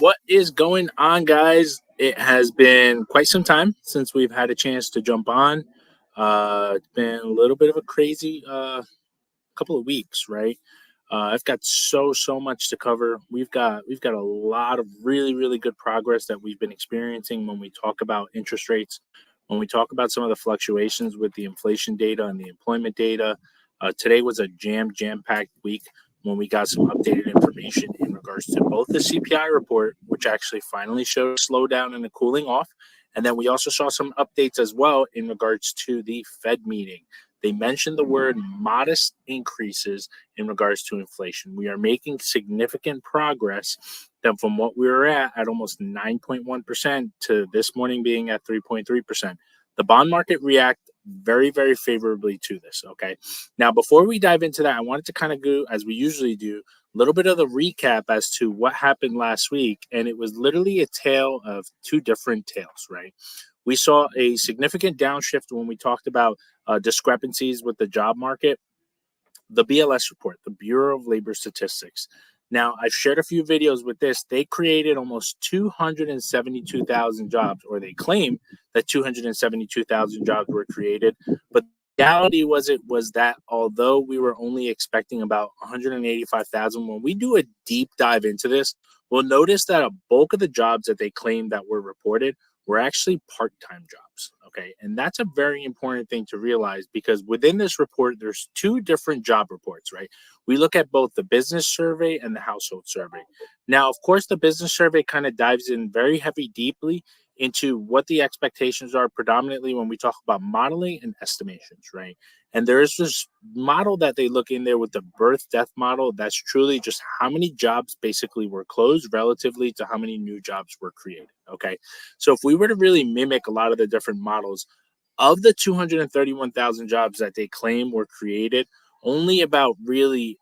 What is going on, guys? It has been quite some time since we've had a chance to jump on. It's been a little bit of a crazy couple of weeks, right? I've got so much to cover. We've got a lot of really good progress that we've been experiencing when we talk about interest rates, when we talk about some of the fluctuations with the inflation data and the employment data. Today was a jam packed week when we got some updated information in regards to both the CPI report, which actually finally showed a slowdown and a cooling off, and then we also saw some updates as well in regards to the Fed meeting. They mentioned the word modest increases in regards to inflation. We are making significant progress then from what we were at almost 9.1% to this morning being at 3.3%. The bond market react very favorably to this. Okay. Now, before we dive into that, I wanted to kind of go, as we usually do, a little bit of the recap as to what happened last week. And it was literally a tale of two different tales, right? We saw a significant downshift when we talked about discrepancies with the job market. The BLS report, the Bureau of Labor Statistics. Now, I've shared a few videos with this. They created almost 272,000 jobs, or they claim that 272,000 jobs were created. But the reality was that although we were only expecting about 185,000, when we do a deep dive into this, we'll notice that a bulk of the jobs that they claimed that were reported were actually part-time jobs. Okay. And that's a very important thing to realize because within this report, there's two different job reports, right? We look at both the business survey and the household survey. Now, of course, the business survey kind of dives in very deeply into what the expectations are, predominantly when we talk about modeling and estimations, right? And there's this model that they look in there with the birth death model. That's truly just how many jobs basically were closed relatively to how many new jobs were created. Okay. So if we were to really mimic a lot of the different models of the 231,000 jobs that they claim were created, only about really,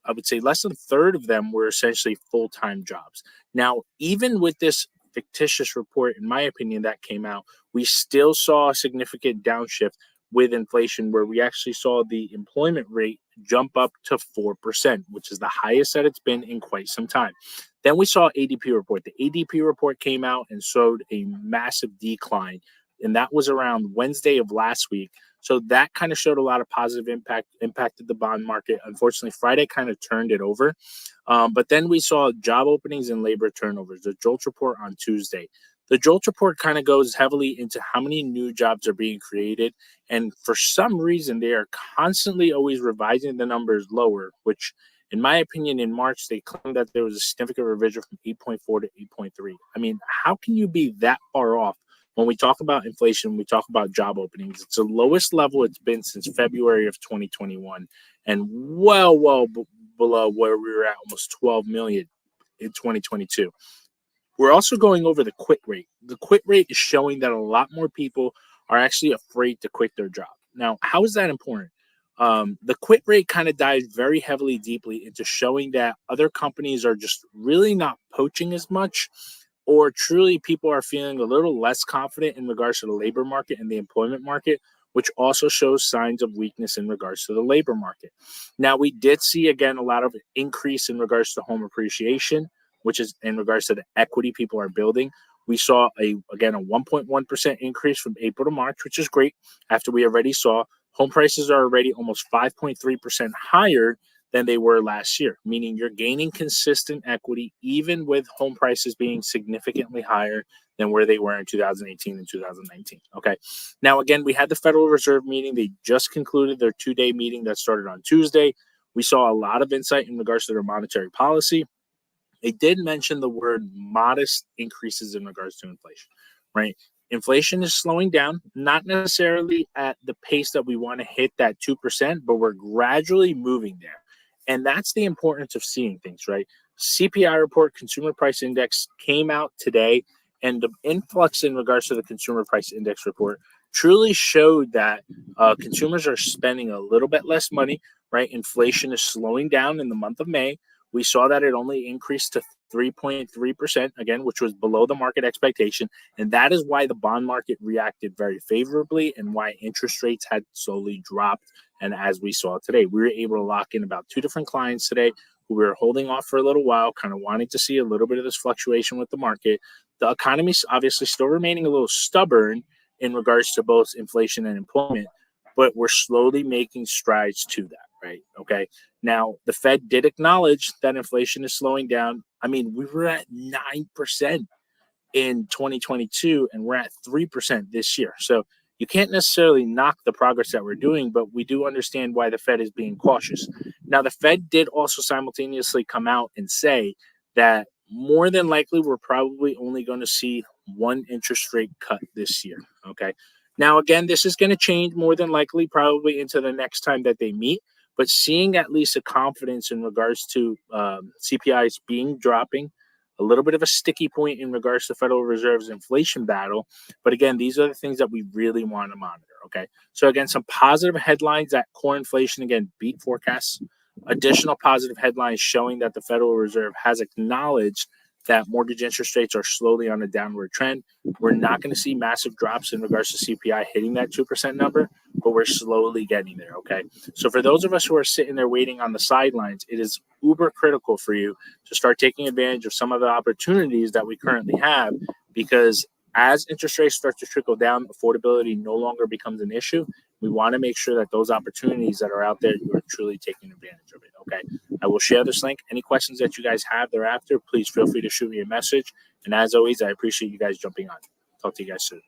I would say less than a third of them were essentially full-time jobs. Now, even with this fictitious report, in my opinion, that came out, we still saw a significant downshift with inflation where we actually saw the employment rate jump up to 4%, which is the highest that it's been in quite some time. Then we saw ADP report. The ADP report came out and showed a massive decline, and that was around Wednesday of last week. So that kind of showed a lot of positive impacted the bond market. Unfortunately, Friday kind of turned it over. But then we saw job openings and labor turnovers, the JOLTS report on Tuesday. The JOLTS report kind of goes heavily into how many new jobs are being created. And for some reason, they are constantly always revising the numbers lower, which in my opinion, in March, they claimed that there was a significant revision from 8.4 to 8.3. I mean, how can you be that far off? When we talk about inflation, we talk about job openings. It's the lowest level it's been since February of 2021 and well below where we were at almost 12 million in 2022. We're also going over the quit rate. The quit rate is showing that a lot more people are actually afraid to quit their job. Now, how is that important? The quit rate kind of dives very heavily deeply into showing that other companies are just really not poaching as much, or truly people are feeling a little less confident in regards to the labor market and the employment market, which also shows signs of weakness in regards to the labor market. Now, we did see, again, a lot of increase in regards to home appreciation, which is in regards to the equity people are building. We saw, a 1.1% increase from April to March, which is great, after we already saw home prices are already almost 5.3% higher than they were last year, meaning you're gaining consistent equity even with home prices being significantly higher than where they were in 2018 and 2019. Okay. Now, again, we had the Federal Reserve meeting. They just concluded their 2-day meeting that started on Tuesday. We saw a lot of insight in regards to their monetary policy. They did mention the word modest increases in regards to inflation, right? Inflation is slowing down, not necessarily at the pace that we want to hit that 2%, but we're gradually moving there. And that's the importance of seeing things, right? CPI report, Consumer Price Index, came out today, and the influx in regards to the Consumer Price Index report truly showed that consumers are spending a little bit less money, right? Inflation is slowing down in the month of May. We saw that it only increased to 3.3%, again, which was below the market expectation. And that is why the bond market reacted very favorably and why interest rates had slowly dropped. And as we saw today, we were able to lock in about 2 different clients today who were holding off for a little while, kind of wanting to see a little bit of this fluctuation with the market. The economy's obviously still remaining a little stubborn in regards to both inflation and employment, but we're slowly making strides to that, right? Okay. Now, the Fed did acknowledge that inflation is slowing down. I mean, we were at 9% in 2022 and we're at 3% this year. So you can't necessarily knock the progress that we're doing, but we do understand why the Fed is being cautious. Now, the Fed did also simultaneously come out and say that more than likely we're probably only going to see one interest rate cut this year. Okay. Now, again, this is going to change more than likely probably into the next time that they meet, but seeing at least a confidence in regards to CPIs being dropping, a little bit of a sticky point in regards to Federal Reserve's inflation battle. But again, these are the things that we really want to monitor. Okay. So again, some positive headlines that core inflation again beat forecasts. Additional positive headlines showing that the Federal Reserve has acknowledged that mortgage interest rates are slowly on a downward trend. We're not going to see massive drops in regards to CPI hitting that 2% number, but we're slowly getting there. Okay. So for those of us who are sitting there waiting on the sidelines, it is uber critical for you to start taking advantage of some of the opportunities that we currently have, because as interest rates start to trickle down, affordability no longer becomes an issue. We want to make sure that those opportunities that are out there, you are truly taking advantage of it. Okay. I will share this link. Any questions that you guys have thereafter, please feel free to shoot me a message. And as always, I appreciate you guys jumping on. Talk to you guys soon.